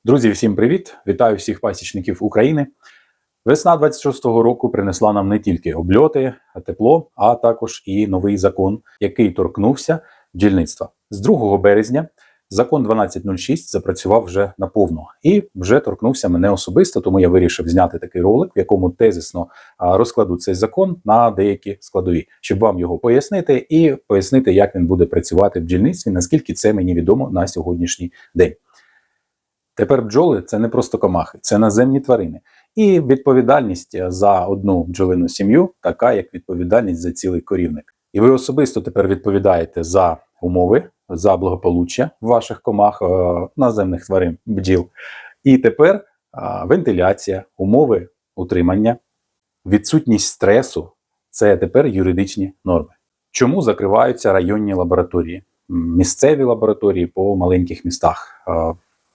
Друзі, всім привіт! Вітаю всіх пасічників України. Весна 26-го року принесла нам не тільки обльоти, тепло, а також і новий закон, який торкнувся бджільництва. З 2 березня закон 1206 запрацював вже наповну і вже торкнувся мене особисто, тому я вирішив зняти такий ролик, в якому тезисно розкладу цей закон на деякі складові, щоб вам його пояснити і пояснити, як він буде працювати в бджільництві, наскільки це мені відомо на сьогоднішній день. Тепер бджоли – це не просто комахи, це наземні тварини. І відповідальність за одну бджолину сім'ю така, як відповідальність за цілий корівник. І ви особисто тепер відповідаєте за умови, за благополуччя ваших комах, наземних тварин, бджіл. І тепер вентиляція, умови утримання, відсутність стресу – це тепер юридичні норми. Чому закриваються районні лабораторії? Місцеві лабораторії по маленьких містах.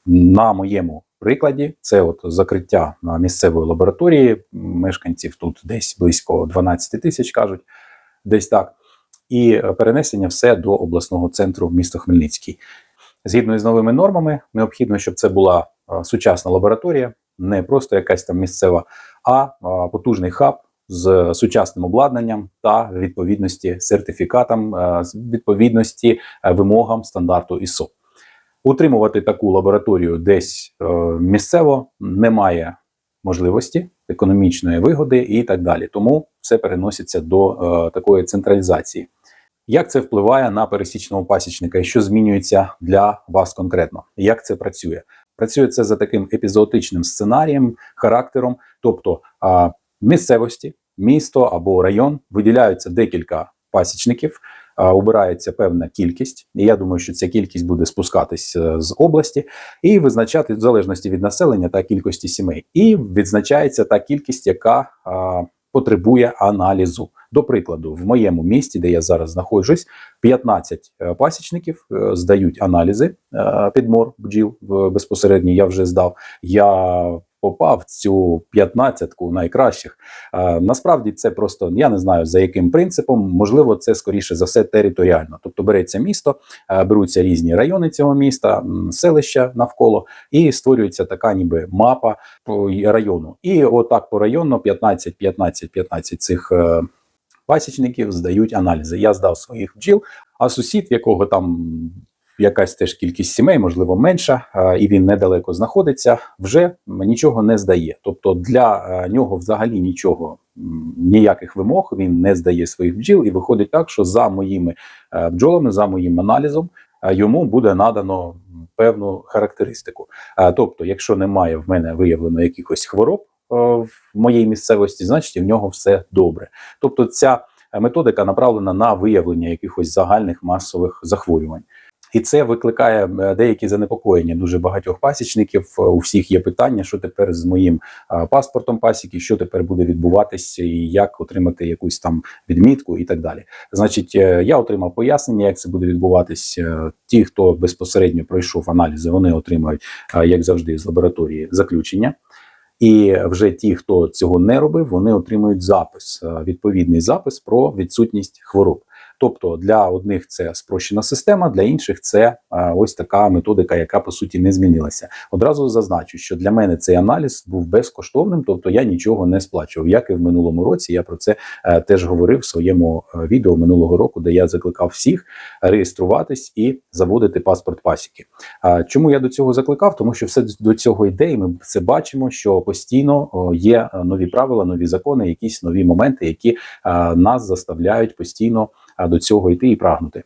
На моєму прикладі це от закриття місцевої лабораторії, мешканців тут десь близько 12 тисяч, кажуть, десь так, і перенесення все до обласного центру міста Хмельницький. Згідно з новими нормами, необхідно, щоб це була сучасна лабораторія, не просто якась там місцева, а потужний хаб з сучасним обладнанням та відповідності сертифікатам, відповідності вимогам стандарту ISO. Утримувати таку лабораторію десь місцево немає можливості, економічної вигоди і так далі. Тому все переноситься до такої централізації. Як це впливає на пересічного пасічника і що змінюється для вас конкретно? Як це працює? Працює це за таким епізоотичним сценарієм, характером, тобто місцевості, місто або район виділяються декілька пасічників, обирається певна кількість, і я думаю, що ця кількість буде спускатись з області і визначати в залежності від населення та кількості сімей. І відзначається та кількість, яка потребує аналізу. До прикладу, в моєму місті, де я зараз знаходжусь, 15 пасічників здають аналізи підмор бджіл безпосередньо, я вже здав. Я попав в цю 15-ку найкращих. Насправді це просто, я не знаю за яким принципом, можливо це скоріше за все територіально. Тобто береться місто, беруться різні райони цього міста, селища навколо і створюється така ніби мапа району. І отак порайонно 15 цих пасічників здають аналізи. Я здав своїх бджіл, а сусід, в якого там якась теж кількість сімей, можливо менша, і він недалеко знаходиться, вже нічого не здає. Тобто для нього взагалі нічого, ніяких вимог, він не здає своїх бджіл, і виходить так, що за моїми бджолами, за моїм аналізом, йому буде надано певну характеристику. Тобто, якщо немає в мене виявлено якихось хвороб в моїй місцевості, значить в нього все добре. Тобто ця методика направлена на виявлення якихось загальних масових захворювань. І це викликає деякі занепокоєння дуже багатьох пасічників. У всіх є питання, що тепер з моїм паспортом пасіки, що тепер буде відбуватися, і як отримати якусь там відмітку і так далі. Значить, я отримав пояснення, як це буде відбуватися. Ті, хто безпосередньо пройшов аналізи, вони отримають, як завжди, з лабораторії заключення. І вже ті, хто цього не робив, вони отримують запис, відповідний запис про відсутність хвороб. Тобто для одних це спрощена система, для інших це ось така методика, яка по суті не змінилася. Одразу зазначу, що для мене цей аналіз був безкоштовним, тобто я нічого не сплачував. Як і в минулому році, я про це теж говорив в своєму відео минулого року, де я закликав всіх реєструватись і заводити паспорт пасіки. Чому я до цього закликав? Тому що все до цього йде, і ми це бачимо, що постійно є нові правила, нові закони, якісь нові моменти, які нас заставляють постійно до цього йти і прагнути.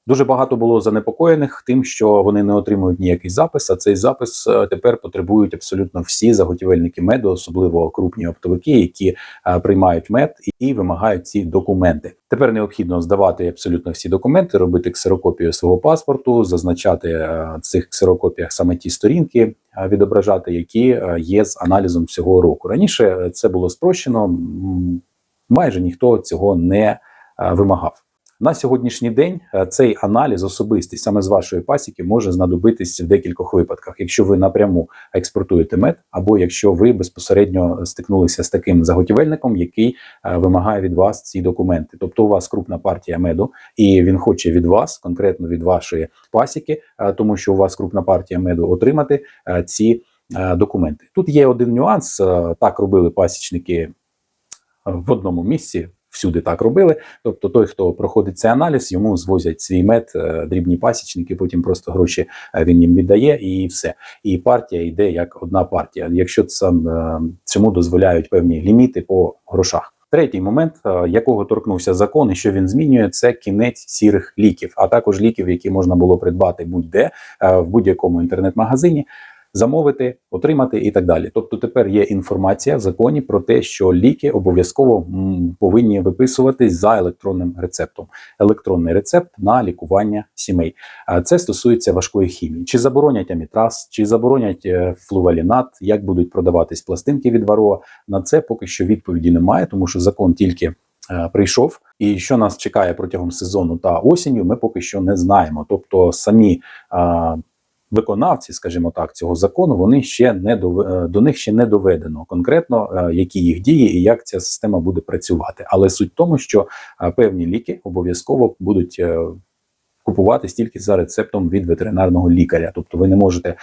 Дуже багато було занепокоєних тим, що вони не отримують ніякий запис, а цей запис тепер потребують абсолютно всі заготівельники меду, особливо крупні оптовики, які приймають мед і вимагають ці документи. Тепер необхідно здавати абсолютно всі документи, робити ксерокопію свого паспорту, зазначати в цих ксерокопіях саме ті сторінки, відображати, які є з аналізом всього року. Раніше це було спрощено, майже ніхто цього не вимагав. На сьогоднішній день цей аналіз особистий саме з вашої пасіки може знадобитись в декількох випадках. Якщо ви напряму експортуєте мед, або якщо ви безпосередньо стикнулися з таким заготівельником, який вимагає від вас ці документи. Тобто у вас крупна партія меду, і він хоче від вас, конкретно від вашої пасіки, тому що у вас крупна партія меду, отримати ці документи. Тут є один нюанс. Так робили пасічники в одному місці, всюди так робили. Тобто той, хто проходить цей аналіз, йому звозять свій мед, дрібні пасічники, потім просто гроші він їм віддає і все. І партія йде як одна партія, якщо цьому дозволяють певні ліміти по грошах. Третій момент, якого торкнувся закон і що він змінює, це кінець сірих ліків, а також ліків, які можна було придбати будь-де, в будь-якому інтернет-магазині, замовити, отримати і так далі. Тобто тепер є інформація в законі про те, що ліки обов'язково повинні виписуватись за електронним рецептом. Електронний рецепт на лікування сімей. Це стосується важкої хімії. Чи заборонять амітраз, чи заборонять флувалінат, як будуть продаватись пластинки від Вароа. На це поки що відповіді немає, тому що закон тільки прийшов. І що нас чекає протягом сезону та осінню, ми поки що не знаємо. Тобто самі виконавці, скажімо так, цього закону, вони ще до них ще не доведено конкретно, які їх дії і як ця система буде працювати. Але суть в тому, що певні ліки обов'язково будуть купуватись тільки за рецептом від ветеринарного лікаря. Тобто ви не можете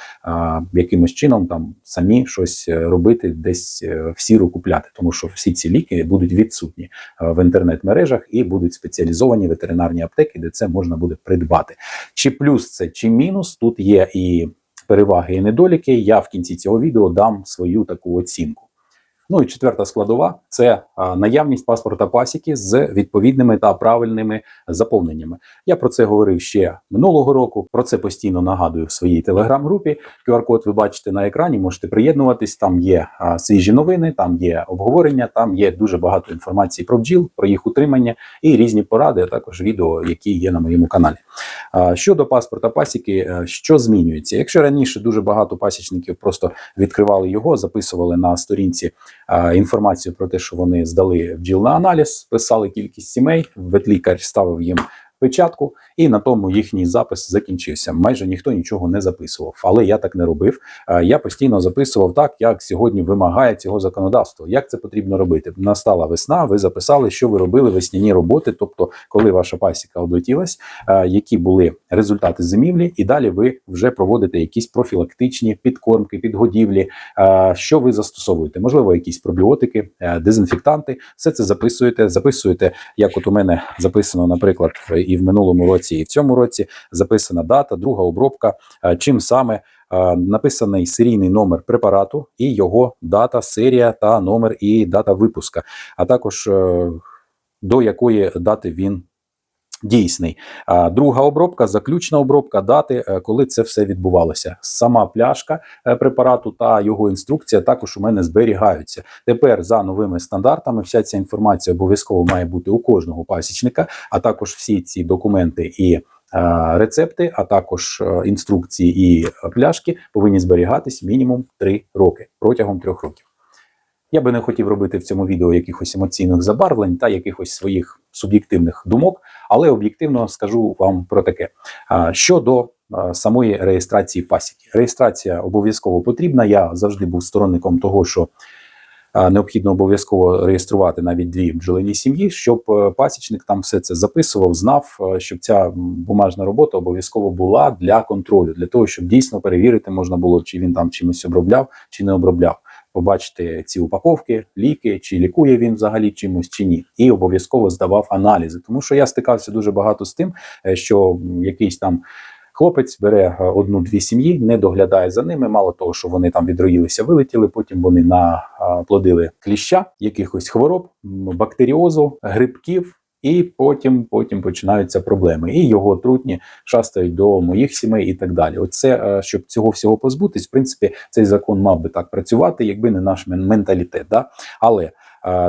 якимось чином там самі щось робити, десь в сіру купляти, тому що всі ці ліки будуть відсутні в інтернет-мережах і будуть спеціалізовані ветеринарні аптеки, де це можна буде придбати. Чи плюс це, чи мінус, тут є і переваги, і недоліки. Я в кінці цього відео дам свою таку оцінку. Ну і четверта складова – це наявність паспорта пасіки з відповідними та правильними заповненнями. Я про це говорив ще минулого року, про це постійно нагадую в своїй телеграм-групі. QR-код ви бачите на екрані, можете приєднуватись, там є свіжі новини, там є обговорення, там є дуже багато інформації про бджіл, про їх утримання і різні поради, а також відео, які є на моєму каналі. Щодо паспорта пасіки, що змінюється? Якщо раніше дуже багато пасічників просто відкривали його, записували на сторінці інформацію про те, що вони здали бджіл на аналіз, писали кількість сімей, ветлікар ставив їм печатку, і на тому їхній запис закінчився. Майже ніхто нічого не записував. Але я так не робив. Я постійно записував так, як сьогодні вимагає цього законодавство. Як це потрібно робити? Настала весна, ви записали, що ви робили весняні роботи, тобто коли ваша пасіка облетілась, які були результати зимівлі, і далі ви вже проводите якісь профілактичні підкормки, підгодівлі, що ви застосовуєте. Можливо, якісь пробіотики, дезінфектанти. Все це записуєте, як от у мене записано, наприклад, і в минулому році, і в цьому році записана дата, друга обробка, чим саме написаний серійний номер препарату і його дата, серія та номер і дата випуска, а також до якої дати він дійсний. Друга обробка, заключна обробка, дати, коли це все відбувалося. Сама пляшка препарату та його інструкція також у мене зберігаються. Тепер за новими стандартами вся ця інформація обов'язково має бути у кожного пасічника, а також всі ці документи і рецепти, а також інструкції і пляшки повинні зберігатись мінімум 3 роки, протягом 3 років. Я би не хотів робити в цьому відео якихось емоційних забарвлень та якихось своїх суб'єктивних думок, але об'єктивно скажу вам про таке. Щодо самої реєстрації пасіки. Реєстрація обов'язково потрібна. Я завжди був сторонником того, що необхідно обов'язково реєструвати навіть 2 бджолині сім'ї, щоб пасічник там все це записував, знав, щоб ця бумажна робота обов'язково була для контролю, для того, щоб дійсно перевірити можна було, чи він там чимось обробляв, чи не обробляв. Побачити ці упаковки, ліки, чи лікує він взагалі чимось, чи ні. І обов'язково здавав аналізи. Тому що я стикався дуже багато з тим, що якийсь там хлопець бере 1-2 сім'ї, не доглядає за ними, мало того, що вони там відроїлися, вилетіли, потім вони наплодили кліща, якихось хвороб, бактеріозу, грибків, і потім починаються проблеми. І його трутні шастають до моїх сімей і так далі. Оце, щоб цього всього позбутись, в принципі, цей закон мав би так працювати, якби не наш менталітет. Да? Але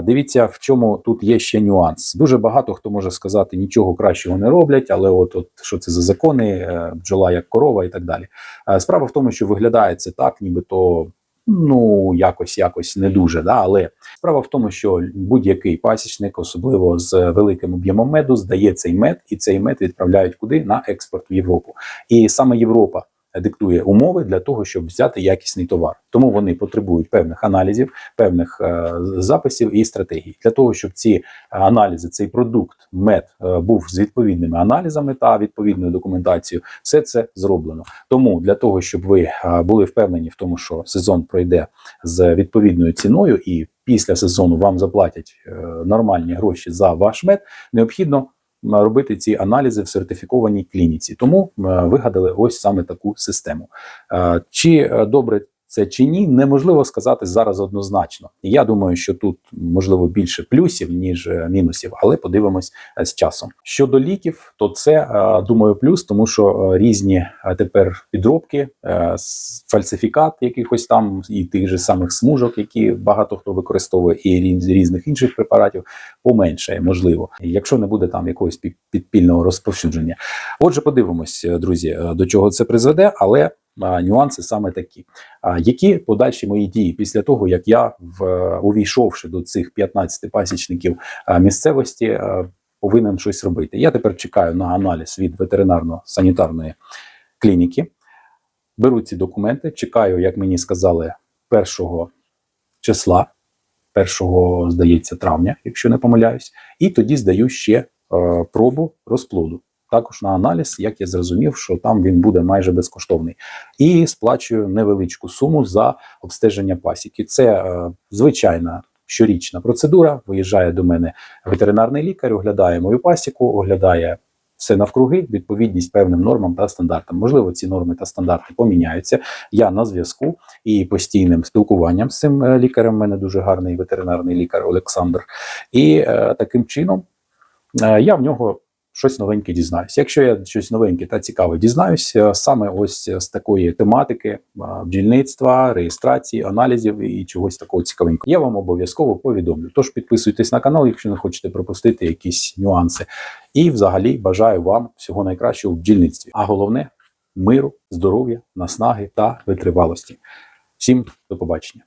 дивіться, в чому тут є ще нюанс. Дуже багато хто може сказати, нічого кращого не роблять, але от що це за закони, бджола як корова і так далі. Справа в тому, що виглядає це так, нібито ну, якось не дуже. Да? Але справа в тому, що будь-який пасічник, особливо з великим об'ємом меду, здає цей мед, і цей мед відправляють куди? На експорт в Європу. І саме Європа диктує умови для того, щоб взяти якісний товар. Тому вони потребують певних аналізів, певних записів і стратегій. Для того, щоб ці аналізи, цей продукт, мед, був з відповідними аналізами та відповідною документацією, все це зроблено. Тому для того, щоб ви були впевнені в тому, що сезон пройде з відповідною ціною і після сезону вам заплатять нормальні гроші за ваш мед, необхідно робити ці аналізи в сертифікованій клініці. Тому вигадали ось саме таку систему. Чи добре це чи ні, неможливо сказати зараз однозначно. Я думаю, що тут, можливо, більше плюсів, ніж мінусів, але подивимось з часом. Щодо ліків, то це, думаю, плюс, тому що різні тепер підробки, фальсифікат якихось там і тих же самих смужок, які багато хто використовує, і різних інших препаратів, поменшає, можливо, якщо не буде там якогось підпільного розповсюдження. Отже, подивимось, друзі, до чого це призведе, але нюанси саме такі. Які подальші мої дії після того, як я, увійшовши до цих 15 пасічників місцевості, повинен щось робити? Я тепер чекаю на аналіз від ветеринарно-санітарної клініки, беру ці документи, чекаю, як мені сказали, 1 числа, 1, здається, травня, якщо не помиляюсь, і тоді здаю ще пробу розплоду. Також на аналіз, як я зрозумів, що там він буде майже безкоштовний. І сплачую невеличку суму за обстеження пасіки. Це звичайна щорічна процедура. Виїжджає до мене ветеринарний лікар, оглядає мою пасіку, оглядає все навкруги, відповідність певним нормам та стандартам. Можливо, ці норми та стандарти поміняються. Я на зв'язку і постійним спілкуванням з цим лікарем, у мене дуже гарний ветеринарний лікар Олександр. І таким чином я в нього щось новеньке дізнаюся. Якщо я щось новеньке та цікаве дізнаюся, саме ось з такої тематики бджільництва, реєстрації, аналізів і чогось такого цікавенького, я вам обов'язково повідомлю. Тож підписуйтесь на канал, якщо не хочете пропустити якісь нюанси. І взагалі бажаю вам всього найкращого в бджільництві. А головне – миру, здоров'я, наснаги та витривалості. Всім до побачення.